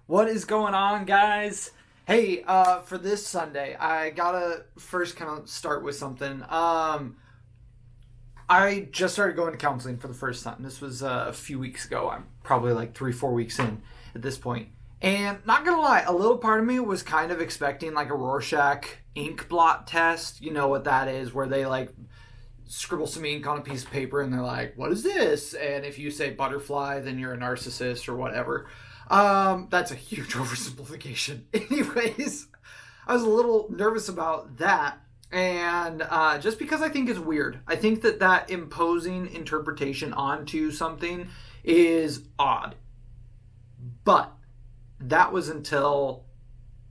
What is going on, guys? Hey, for this Sunday, I gotta first kind of start with something. I just started going to counseling for the first time. This was a few weeks ago. I'm probably like 3-4 weeks in at this point. And not gonna lie, a little part of me was kind of expecting like a Rorschach ink blot test. You know what that is, where they like scribble some ink on a piece of paper and they're like, what is this? And if you say butterfly, then you're a narcissist or whatever. That's a huge oversimplification. Anyways, I was a little nervous about that. And just because I think it's weird. I think that imposing interpretation onto something is odd. But that was until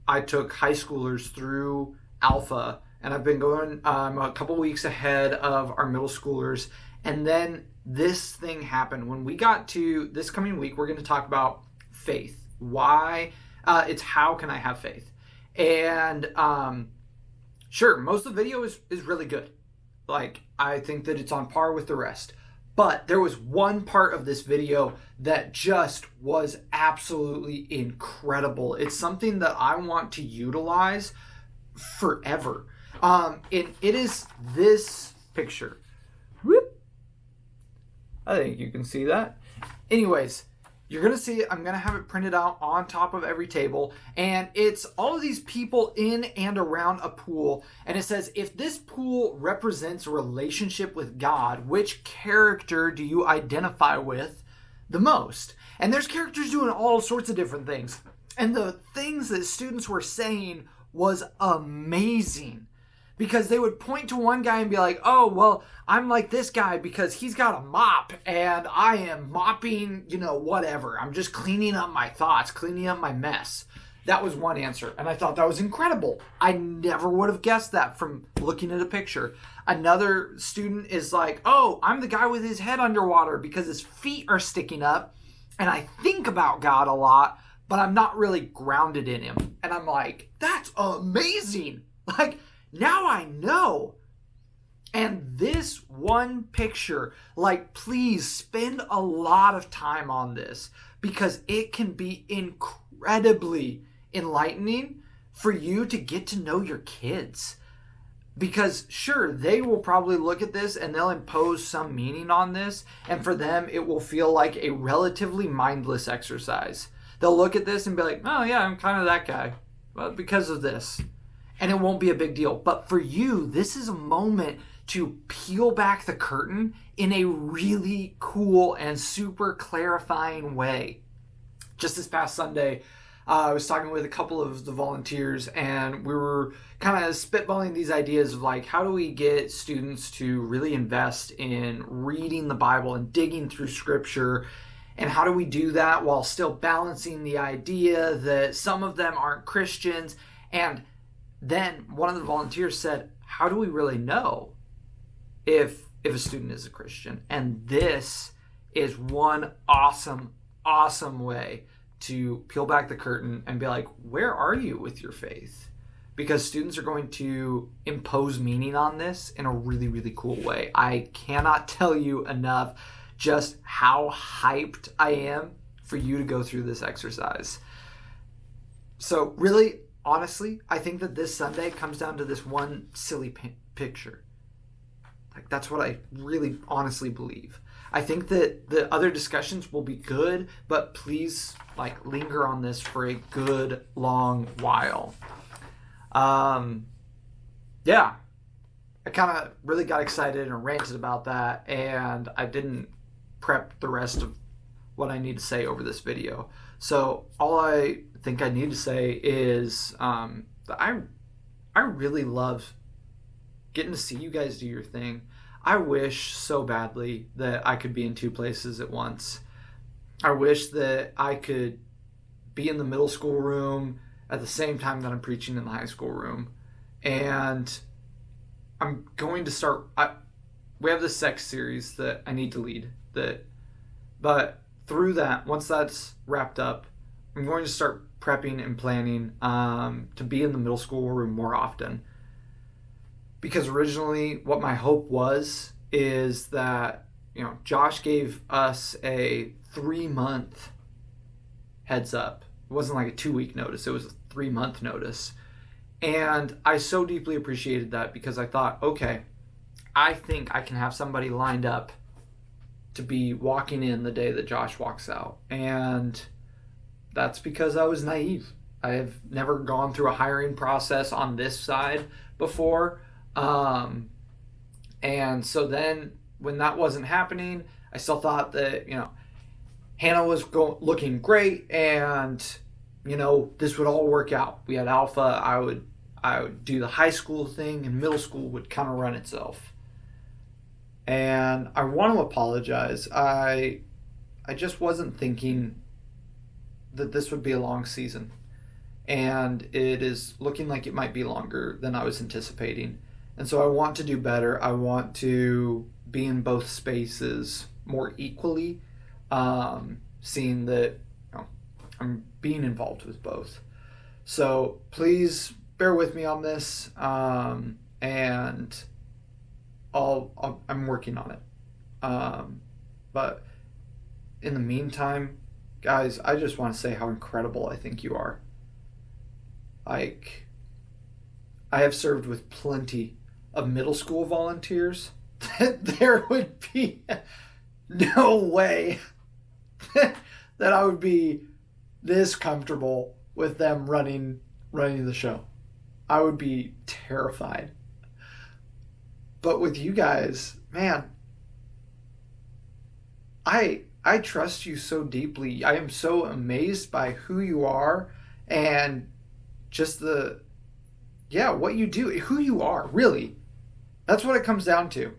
I took high schoolers through Alpha, and I've been going a couple weeks ahead of our middle schoolers. And then this thing happened. When we got to this coming week, we're going to talk about faith. Why? It's how can I have faith? And sure, most of the video is really good. Like, I think that it's on par with the rest. But there was one part of this video that just was absolutely incredible. It's something that I want to utilize forever. And it is this picture. Whoop. I think you can see that. Anyways, you're going to see it. I'm going to have it printed out on top of every table. And it's all of these people in and around a pool. And it says, if this pool represents a relationship with God, which character do you identify with the most? And there's characters doing all sorts of different things. And the things that students were saying was amazing. Because they would point to one guy and be like, oh, well, I'm like this guy because he's got a mop and I am mopping, whatever. I'm just cleaning up my thoughts, cleaning up my mess. That was one answer. And I thought that was incredible. I never would have guessed that from looking at a picture. Another student is like, oh, I'm the guy with his head underwater because his feet are sticking up. And I think about God a lot, but I'm not really grounded in him. And I'm like, that's amazing. Like, now I know. And this one picture, please spend a lot of time on this because it can be incredibly enlightening for you to get to know your kids. Because sure, they will probably look at this and they'll impose some meaning on this. And for them, it will feel like a relatively mindless exercise. They'll look at this and be like, oh yeah, I'm kind of that guy. Well, because of this. And it won't be a big deal. But for you, this is a moment to peel back the curtain in a really cool and super clarifying way. Just this past Sunday, I was talking with a couple of the volunteers and we were kind of spitballing these ideas of how do we get students to really invest in reading the Bible and digging through scripture, and how do we do that while still balancing the idea that some of them aren't Christians. And then one of the volunteers said, how do we really know if a student is a Christian? And this is one awesome way to peel back the curtain and be like, where are you with your faith? Because students are going to impose meaning on this in a really, really cool way. I cannot tell you enough just how hyped I am for you to go through this exercise. So really, honestly, I think that this Sunday comes down to this one silly picture. That's what I really honestly believe. I think that the other discussions will be good, but please linger on this for a good long while. Yeah, I kind of really got excited and ranted about that, and I didn't prep the rest of what I need to say over this video. So all I think I need to say is that I really love getting to see you guys do your thing. I wish so badly that I could be in two places at once. I wish that I could be in the middle school room at the same time that I'm preaching in the high school room. And I'm going to start... we have this sex series that I need to lead. But through that, once that's wrapped up, I'm going to start prepping and planning to be in the middle school room more often. Because originally what my hope is that, Josh gave us a 3-month heads up It wasn't like a 2-week notice, it was a 3-month notice. And I so deeply appreciated that because I thought, okay, I think I can have somebody lined up to be walking in the day that Josh walks out. And that's because I was naive. I have never gone through a hiring process on this side before. And so then when that wasn't happening, I still thought that, Hannah was looking great and, this would all work out. We had Alpha. I would do the high school thing and middle school would kind of run itself. And I want to apologize. I just wasn't thinking that this would be a long season. And it is looking like it might be longer than I was anticipating. And so I want to do better. I want to be in both spaces more equally, seeing that I'm being involved with both. So please bear with me on this, and I'm working on it. But in the meantime, guys, I just want to say how incredible I think you are. Like, I have served with plenty of middle school volunteers that there would be no way that I would be this comfortable with them running the show. I would be terrified. But with you guys, man, I trust you so deeply. I am so amazed by who you are and just what you do, who you are, really. That's what it comes down to.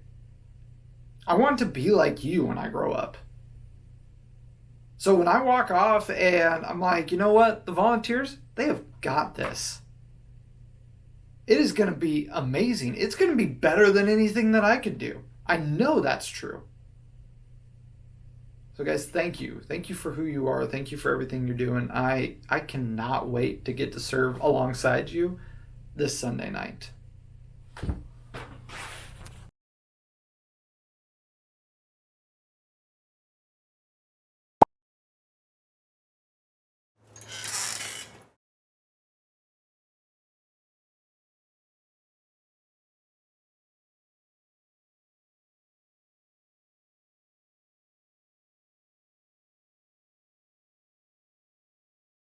I want to be like you when I grow up. So when I walk off and I'm like, you know what? The volunteers, they have got this. It is going to be amazing. It's going to be better than anything that I could do. I know that's true. So guys, thank you. Thank you for who you are. Thank you for everything you're doing. I cannot wait to get to serve alongside you this Sunday night.